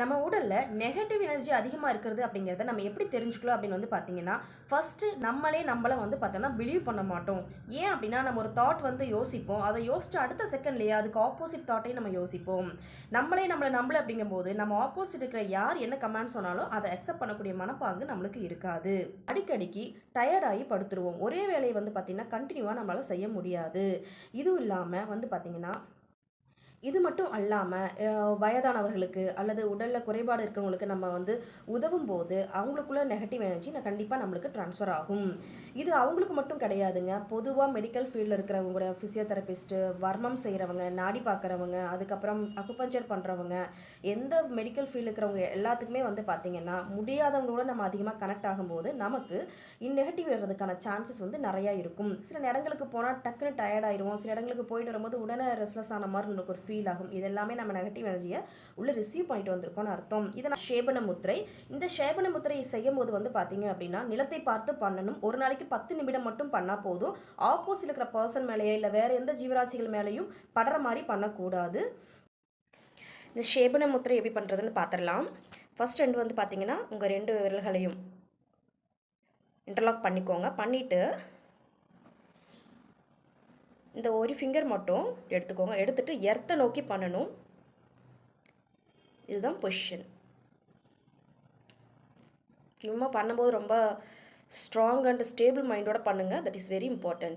நம்ம உடல்ல negative energy அதிகமாக இருக்கிறது அப்படிங்கிறத நம்ம எப்படி தெரிஞ்சுக்கலாம் அப்படின்னு வந்து பார்த்தீங்கன்னா, ஃபஸ்ட்டு நம்மள வந்து பார்த்தோம்னா பிலீவ் பண்ண மாட்டோம். ஏன் அப்படின்னா, நம்ம ஒரு தாட் வந்து யோசிப்போம். அதை யோசிச்சு அடுத்த செகண்ட்லேயே அதுக்கு ஆப்போசிட் தாட்டையும் நம்ம யோசிப்போம். நம்மள நம்பல அப்படிங்கும்போது, நம்ம ஆப்போசிட் இருக்கிற யார் என்ன கமெண்ட் சொன்னாலும் அதை அக்செப்ட் பண்ணக்கூடிய மனப்பாங்கு நம்மளுக்கு இருக்காது. அடிக்கடிக்கு டயர்டாகி படுத்துருவோம். ஒரே வேலையை வந்து பார்த்தீங்கன்னா, கண்டினியூவாக நம்மளால செய்ய முடியாது. இதுவும் இல்லாமல் வந்து பார்த்தீங்கன்னா, இது மட்டும் அல்லாமல் வயதானவர்களுக்கு அல்லது உடலில் குறைபாடு இருக்கிறவங்களுக்கு நம்ம வந்து உதவும்போது அவங்களுக்குள்ள நெகட்டிவ் எனர்ஜி கண்டிப்பாக நம்மளுக்கு ட்ரான்ஸ்ஃபர் ஆகும். இது அவங்களுக்கு மட்டும் கிடையாதுங்க. பொதுவாக மெடிக்கல் ஃபீல்டில் இருக்கிறவங்க, ஃபிசியோதெரபிஸ்ட்டு, வர்மம் செய்கிறவங்க, நாடி பார்க்குறவங்க, அதுக்கப்புறம் அக்குபஞ்சர் பண்ணுறவங்க, எந்த மெடிக்கல் ஃபீல்டு இருக்கிறவங்க எல்லாத்துக்குமே வந்து பார்த்திங்கன்னா முடியாதவங்களோட நம்ம அதிகமாக கனெக்ட் ஆகும்போது நமக்கு நெகட்டிவ் வர்றதுக்கான சான்சஸ் வந்து நிறையா இருக்கும். சில இடங்களுக்கு போனால் டக்குன்னு டயர்ட் ஆயிடுவோம். சில இடங்களுக்கு போயிட்டு வரும்போது உடனே ரெஸ்ட்லெஸ் ஆன மாதிரி நமக்கு ஒரு ஃபீல் ஆகும். இது எல்லாமே நம்ம நெகட்டிவ் எனர்ஜியை உள்ள ரிசீவ் பண்ணிட்டு வந்திருக்கோம்னு அர்த்தம். இதை ஷேபன முத்திரை. இந்த ஷேபன முத்திரையை செய்யும் போது வந்து பார்த்தீங்க அப்படின்னா, நிலத்தை பார்த்து பண்ணணும். ஒரு நாளைக்கு 10 நிமிடம் மட்டும் பண்ணால் போதும். ஆப்போசிட் இருக்கிற பர்சன் மேலேயே இல்லை வேற எந்த ஜீவராசிகள் மேலேயும் படுற மாதிரி பண்ணக்கூடாது. இந்த ஷேபன முத்திரை எப்படி பண்ணுறதுன்னு பார்த்துடலாம். ஃபர்ஸ்ட் ரெண்டு வந்து பார்த்தீங்கன்னா, உங்கள் 2 விரல்களையும் இன்டர்லாக் பண்ணிக்கோங்க. பண்ணிவிட்டு இந்த ஒரு ஃபிங்கர் மட்டும் எடுத்துக்கோங்க. எடுத்துகிட்டு எர்த்தை நோக்கி பண்ணணும். இதுதான் பொசிஷன். சும்மா பண்ணும்போது ரொம்ப ஸ்ட்ராங் அண்ட் ஸ்டேபிள் மைண்டோட பண்ணுங்கள். That is very important.